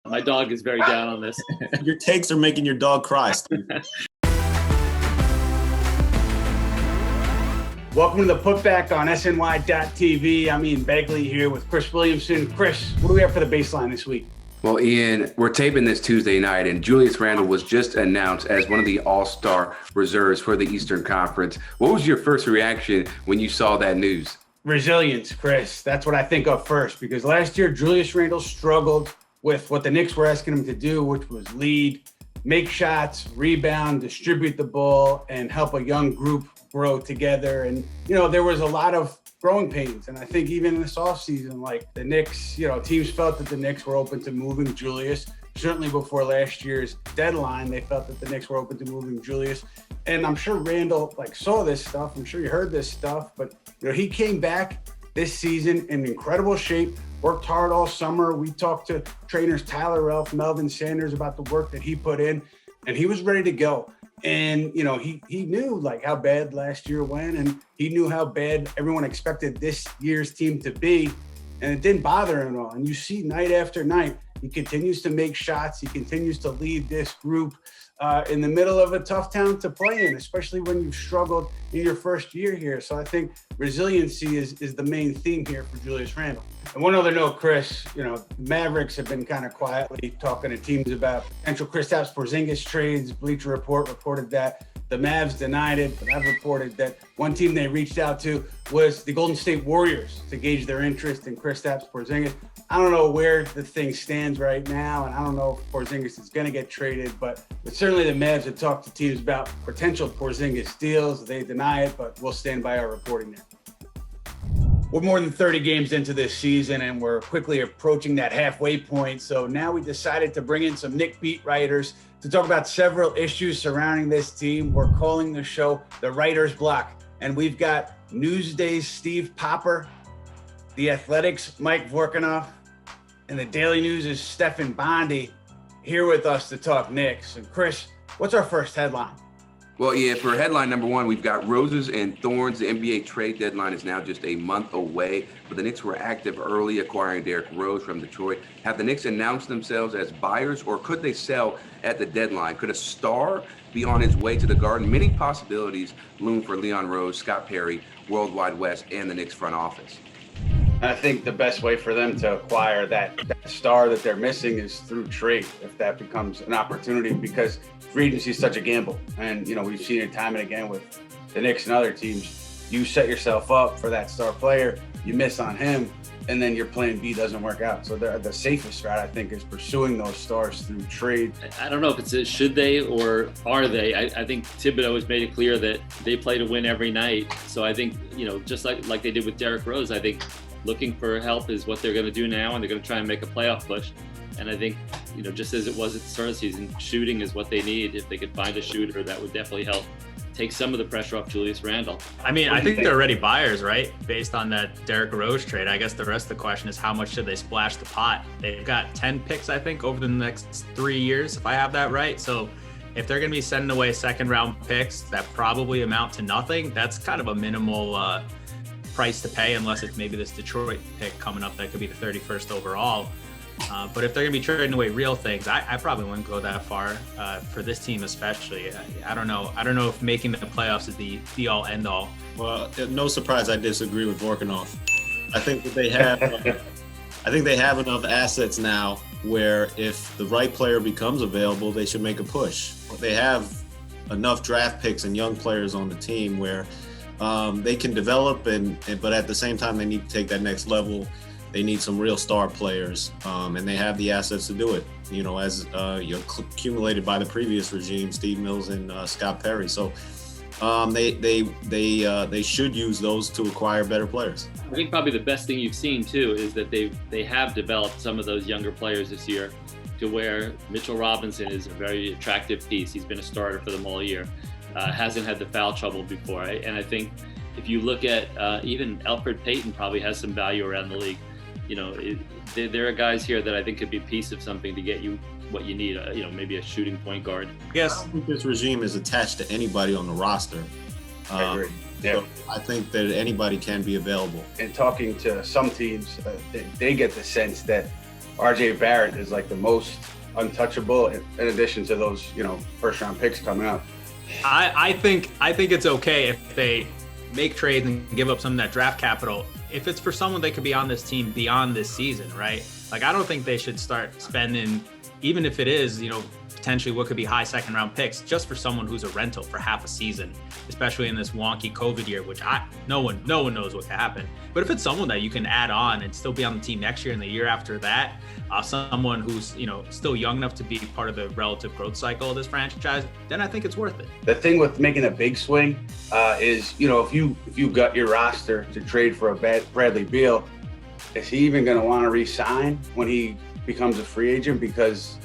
My dog is very down on this. Your takes are making your dog cry, Steve. Welcome to the Putback on SNY.TV. I'm Ian Begley here with Chris Williamson. Chris, what do we have for the baseline this week? Well, Ian, we're taping this Tuesday night, and Julius Randle was just announced as one of the all-star reserves for the Eastern Conference. What was your first reaction when you saw that news? Resilience, Chris. That's what I think of first, because last year Julius Randle struggled with what the Knicks were asking him to do, which was lead, make shots, rebound, distribute the ball, and help a young group grow together. And, there was a lot of growing pains. And I think even in this offseason, like the Knicks, teams felt that the Knicks were open to moving Julius. Certainly before last year's deadline, they felt that the Knicks were open to moving Julius. And I'm sure Randle saw this stuff. I'm sure you heard this stuff, but he came back this season in incredible shape, worked hard all summer. We talked to trainers Tyler Ralph, Melvin Sanders about the work that he put in, and he was ready to go. And, he knew how bad last year went, and he knew how bad everyone expected this year's team to be, and it didn't bother him at all. And you see night after night, he continues to make shots. He continues to lead this group in the middle of a tough town to play in, especially when you've struggled in your first year here. So I think resiliency is the main theme here for Julius Randle. And one other note, Chris, Mavericks have been kind of quietly talking to teams about potential Kristaps Porzingis trades. Bleacher Report reported that. The Mavs denied it, but I've reported that one team they reached out to was the Golden State Warriors to gauge their interest in Kristaps Porzingis. I don't know where the thing stands right now, and I don't know if Porzingis is going to get traded, but certainly the Mavs have talked to teams about potential Porzingis deals. They deny it, but we'll stand by our reporting there. We're more than 30 games into this season, and we're quickly approaching that halfway point. So now we decided to bring in some Knicks beat writers to talk about several issues surrounding this team. We're calling the show The Writer's Block, and we've got Newsday's Steve Popper, The Athletic's Mike Vorkunov, and the Daily News' Stefan Bondy here with us to talk Knicks. And Chris, what's our first headline? Well, yeah, for headline number one, we've got roses and thorns. The NBA trade deadline is now just a month away, but the Knicks were active early, acquiring Derrick Rose from Detroit. Have the Knicks announced themselves as buyers, or could they sell at the deadline? Could a star be on his way to the Garden? Many possibilities loom for Leon Rose, Scott Perry, World Wide West, and the Knicks front office. I think the best way for them to acquire that star that they're missing is through trade, if that becomes an opportunity, because free agency is such a gamble. And, we've seen it time and again with the Knicks and other teams. You set yourself up for that star player, you miss on him, and then your plan B doesn't work out. So the safest route, I think, is pursuing those stars through trade. I don't know if it's a should they or are they. I think Thibodeau has made it clear that they play to win every night. So I think, just like they did with Derrick Rose, I think looking for help is what they're going to do now, and they're going to try and make a playoff push. And I think, just as it was at the start of the season, shooting is what they need. If they could find a shooter, that would definitely help take some of the pressure off Julius Randle. I mean, I think they're already buyers, right? Based on that Derrick Rose trade. I guess the rest of the question is how much should they splash the pot? They've got 10 picks, I think, over the next 3 years, if I have that right. So if they're going to be sending away second round picks that probably amount to nothing, that's kind of a minimal price to pay, unless it's maybe this Detroit pick coming up that could be the 31st overall. But if they're going to be trading away real things, I probably wouldn't go that far for this team especially. I don't know. I don't know if making the playoffs is the be-all, end-all. Well, no surprise I disagree with Vorkunov. I think that they have enough assets now where if the right player becomes available, they should make a push. They have enough draft picks and young players on the team where they can develop, but at the same time, they need to take that next level. They need some real star players, and they have the assets to do it. As accumulated by the previous regime, Steve Mills and Scott Perry. So they should use those to acquire better players. I think probably the best thing you've seen too is that they have developed some of those younger players this year, to where Mitchell Robinson is a very attractive piece. He's been a starter for them all year. Hasn't had the foul trouble before, right? And I think if you look at even Elfrid Payton probably has some value around the league. There are guys here that I think could be a piece of something to get you what you need, maybe a shooting point guard. I guess this regime is attached to anybody on the roster. I agree. Yeah. So I think that anybody can be available. And talking to some teams, they get the sense that RJ Barrett is like the most untouchable in addition to those, first round picks coming up. I think it's okay if they make trades and give up some of that draft capital if it's for someone that could be on this team beyond this season, right? Like, I don't think they should start spending, even if it is, potentially what could be high second round picks, just for someone who's a rental for half a season, especially in this wonky COVID year, which no one knows what could happen. But if it's someone that you can add on and still be on the team next year and the year after that, someone who's still young enough to be part of the relative growth cycle of this franchise, then I think it's worth it. The thing with making a big swing is, if you got your roster to trade for a Bradley Beal, is he even going to want to re-sign when he becomes a free agent? Because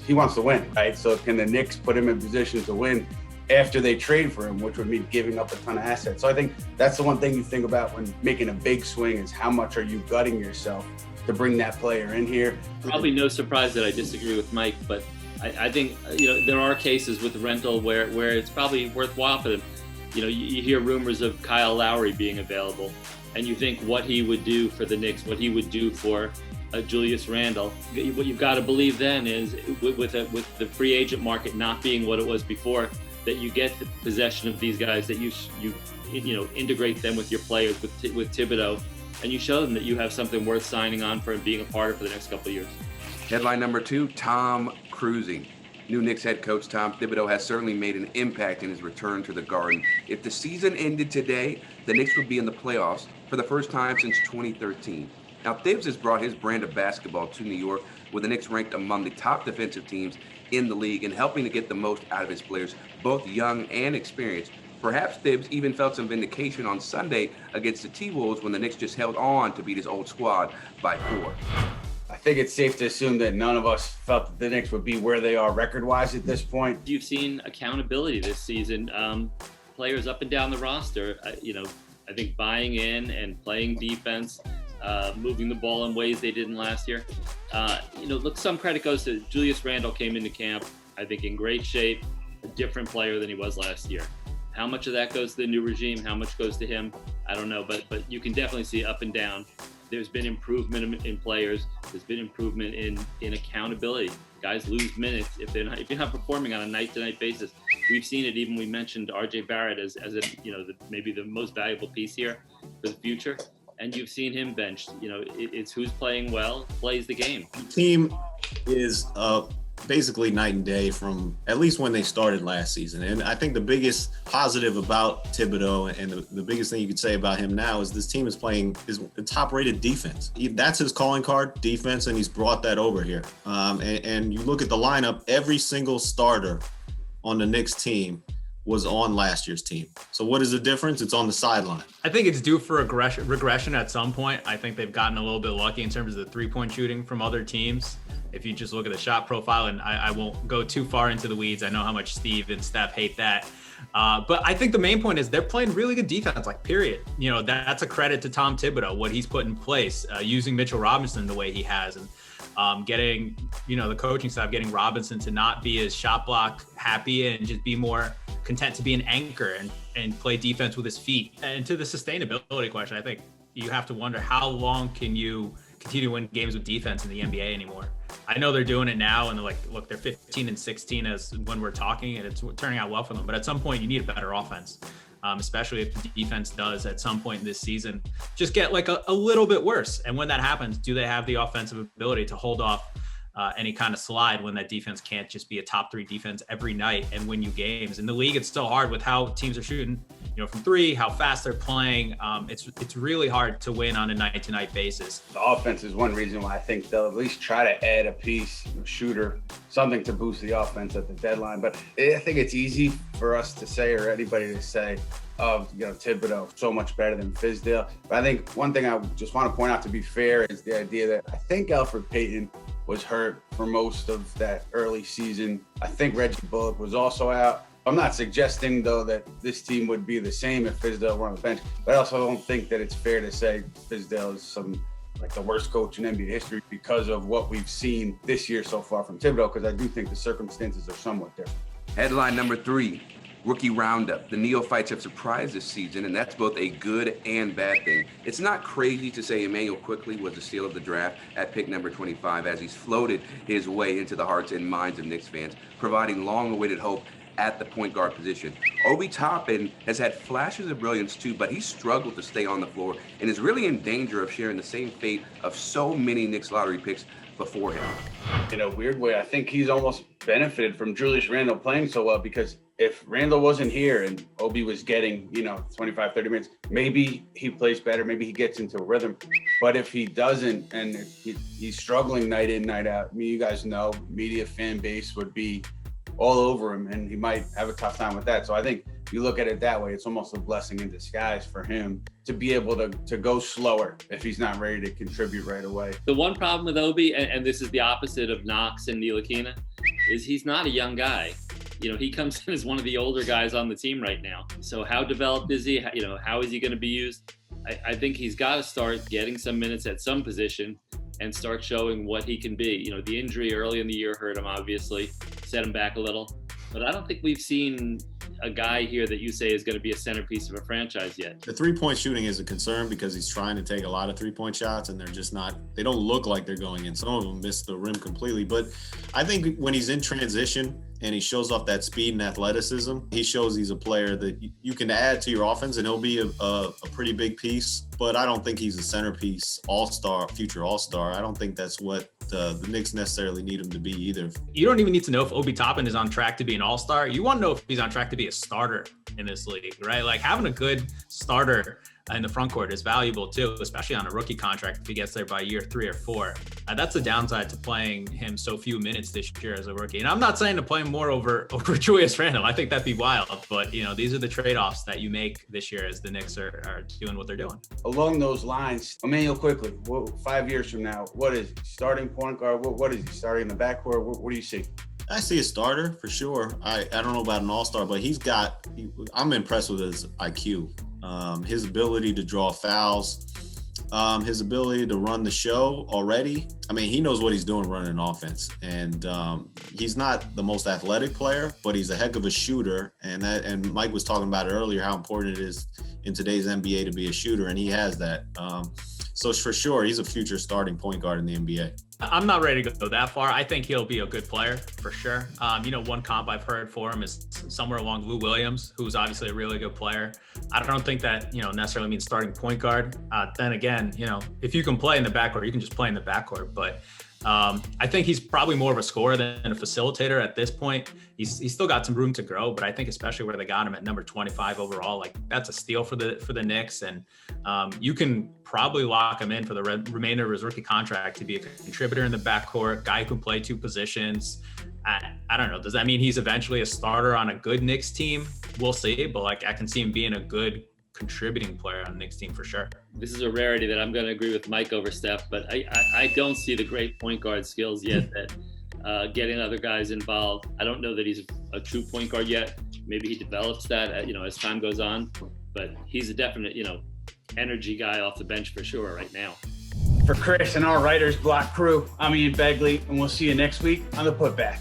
he wants to win, right? So can the Knicks put him in position to win after they trade for him, which would mean giving up a ton of assets? So I think that's the one thing you think about when making a big swing is how much are you gutting yourself to bring that player in here. Probably no surprise that I disagree with Mike, but I think there are cases with rental where it's probably worthwhile for them. You hear rumors of Kyle Lowry being available, and you think what he would do for the Knicks, what he would do for Julius Randle. What you've got to believe then is with the free agent market not being what it was before, that you get the possession of these guys, that you integrate them with your players, with Thibodeau, and you show them that you have something worth signing on for and being a part of for the next couple of years. Headline number 2, Tom cruising. New Knicks head coach Tom Thibodeau has certainly made an impact in his return to the Garden. If the season ended today, the Knicks would be in the playoffs for the first time since 2013. Now, Thibs has brought his brand of basketball to New York, with the Knicks ranked among the top defensive teams in the league and helping to get the most out of his players, both young and experienced. Perhaps Thibs even felt some vindication on Sunday against the T-Wolves when the Knicks just held on to beat his old squad by 4. I think it's safe to assume that none of us felt that the Knicks would be where they are record-wise at this point. You've seen accountability this season. Players up and down the roster, I think buying in and playing defense, moving the ball in ways they didn't last year. Look, some credit goes to Julius Randle. Came into camp, I think, in great shape, a different player than he was last year. How much of that goes to the new regime? How much goes to him? I don't know, but you can definitely see up and down. There's been improvement in players. There's been improvement in accountability. Guys lose minutes if you're not performing on a night-to-night basis. We've seen it. Even we mentioned RJ Barrett as maybe the most valuable piece here for the future. And you've seen him benched. It's who's playing well plays the game. The team is basically night and day from at least when they started last season. And I think the biggest positive about Thibodeau and the biggest thing you could say about him now is this team is playing is a top-rated defense. That's his calling card, defense, and he's brought that over here. And you look at the lineup, every single starter on the Knicks team was on last year's team. So what is the difference? It's on the sideline. I think it's due for regression at some point. I think they've gotten a little bit lucky in terms of the three-point shooting from other teams. If you just look at the shot profile, and I won't go too far into the weeds. I know how much Steve and Steph hate that. But I think the main point is they're playing really good defense, period. That's a credit to Tom Thibodeau, what he's put in place, using Mitchell Robinson the way he has. And getting, the coaching staff, getting Robinson to not be as shot block happy and just be more content to be an anchor and play defense with his feet. And to the sustainability question, I think you have to wonder, how long can you continue to win games with defense in the NBA anymore? I know they're doing it now, and they're 15-16 as when we're talking, and it's turning out well for them. But at some point, you need a better offense, especially if the defense does at some point in this season just get a little bit worse. And when that happens, do they have the offensive ability to hold off any kind of slide when that defense can't just be a top 3 defense every night and win you games? In the league, it's still hard with how teams are shooting, from 3, how fast they're playing. It's really hard to win on a night-to-night basis. The offense is one reason why I think they'll at least try to add a piece, a shooter, something to boost the offense at the deadline. But I think it's easy for us to say, or anybody to say, Thibodeau so much better than Fizdale. But I think one thing I just want to point out, to be fair, is the idea that I think Elfrid Payton was hurt for most of that early season. I think Reggie Bullock was also out. I'm not suggesting, though, that this team would be the same if Fizdale were on the bench, but I also don't think that it's fair to say Fizdale is the worst coach in NBA history because of what we've seen this year so far from Thibodeau, because I do think the circumstances are somewhat different. Headline number 3, Rookie roundup. The neophytes have surprised this season, and that's both a good and bad thing. It's not crazy to say Immanuel Quickley was the steal of the draft at pick number 25, as he's floated his way into the hearts and minds of Knicks fans, providing long-awaited hope at the point guard position. Obi Toppin has had flashes of brilliance too, but he's struggled to stay on the floor and is really in danger of sharing the same fate of so many Knicks lottery picks before him. In a weird way, I think he's almost benefited from Julius Randle playing so well, because if Randle wasn't here and Obi was getting, 25, 30 minutes, maybe he plays better, maybe he gets into a rhythm. But if he doesn't, and he's struggling night in, night out, you guys know, media fan base would be all over him, and he might have a tough time with that. So I think if you look at it that way, it's almost a blessing in disguise for him to be able to go slower if he's not ready to contribute right away. The one problem with Obi, and this is the opposite of Knox and Ntilikina, is he's not a young guy. He comes in as one of the older guys on the team right now. So how developed is he? How is he going to be used? I think he's got to start getting some minutes at some position and start showing what he can be. The injury early in the year hurt him, obviously, set him back a little. But I don't think we've seen a guy here that you say is going to be a centerpiece of a franchise yet. The three-point shooting is a concern because he's trying to take a lot of three-point shots, and they don't look like they're going in. Some of them miss the rim completely. But I think when he's in transition and he shows off that speed and athleticism, he shows he's a player that you can add to your offense, and he'll be a pretty big piece. But I don't think he's a centerpiece all-star, future all-star. I don't think that's what the Knicks necessarily need him to be either. You don't even need to know if Obi Toppin is on track to be an all-star. You want to know if he's on track to be a starter in this league, right? Like, having a good starter in the front court is valuable too, especially on a rookie contract if he gets there by year 3 or 4. That's the downside to playing him so few minutes this year as a rookie. And I'm not saying to play him more over Julius Randle. I think that'd be wild. But, these are the trade-offs that you make this year as the Knicks are doing what they're doing. Along those lines, Immanuel Quickley, 5 years from now, what is he? Starting point guard? What is he? Starting in the backcourt? What do you see? I see a starter for sure. I don't know about an all-star, but I'm impressed with his IQ. His ability to draw fouls, his ability to run the show already. I mean, he knows what he's doing running an offense. And he's not the most athletic player, but he's a heck of a shooter. And Mike was talking about it earlier, how important it is in today's NBA to be a shooter, and he has that. So for sure, he's a future starting point guard in the NBA. I'm not ready to go that far. I think he'll be a good player for sure. One comp I've heard for him is somewhere along Lou Williams, who's obviously a really good player. I don't think that, necessarily means starting point guard. Then again, if you can play in the backcourt, you can just play in the backcourt. But I think he's probably more of a scorer than a facilitator at this point. He's still got some room to grow, but I think especially where they got him at number 25 overall, like, that's a steal for the Knicks. And you can probably lock him in for the remainder of his rookie contract to be a contributor in the backcourt, guy who can play 2 positions. I don't know. Does that mean he's eventually a starter on a good Knicks team? We'll see. But I can see him being a good contributing player on the Knicks team for sure. This is a rarity that I'm going to agree with Mike over Steph, but I don't see the great point guard skills yet that getting other guys involved. I don't know that he's a true point guard yet. Maybe he develops that, as time goes on, but he's a definite, energy guy off the bench for sure right now. For Chris and our Writer's Block crew, I'm Ian Begley, and we'll see you next week on the Putback.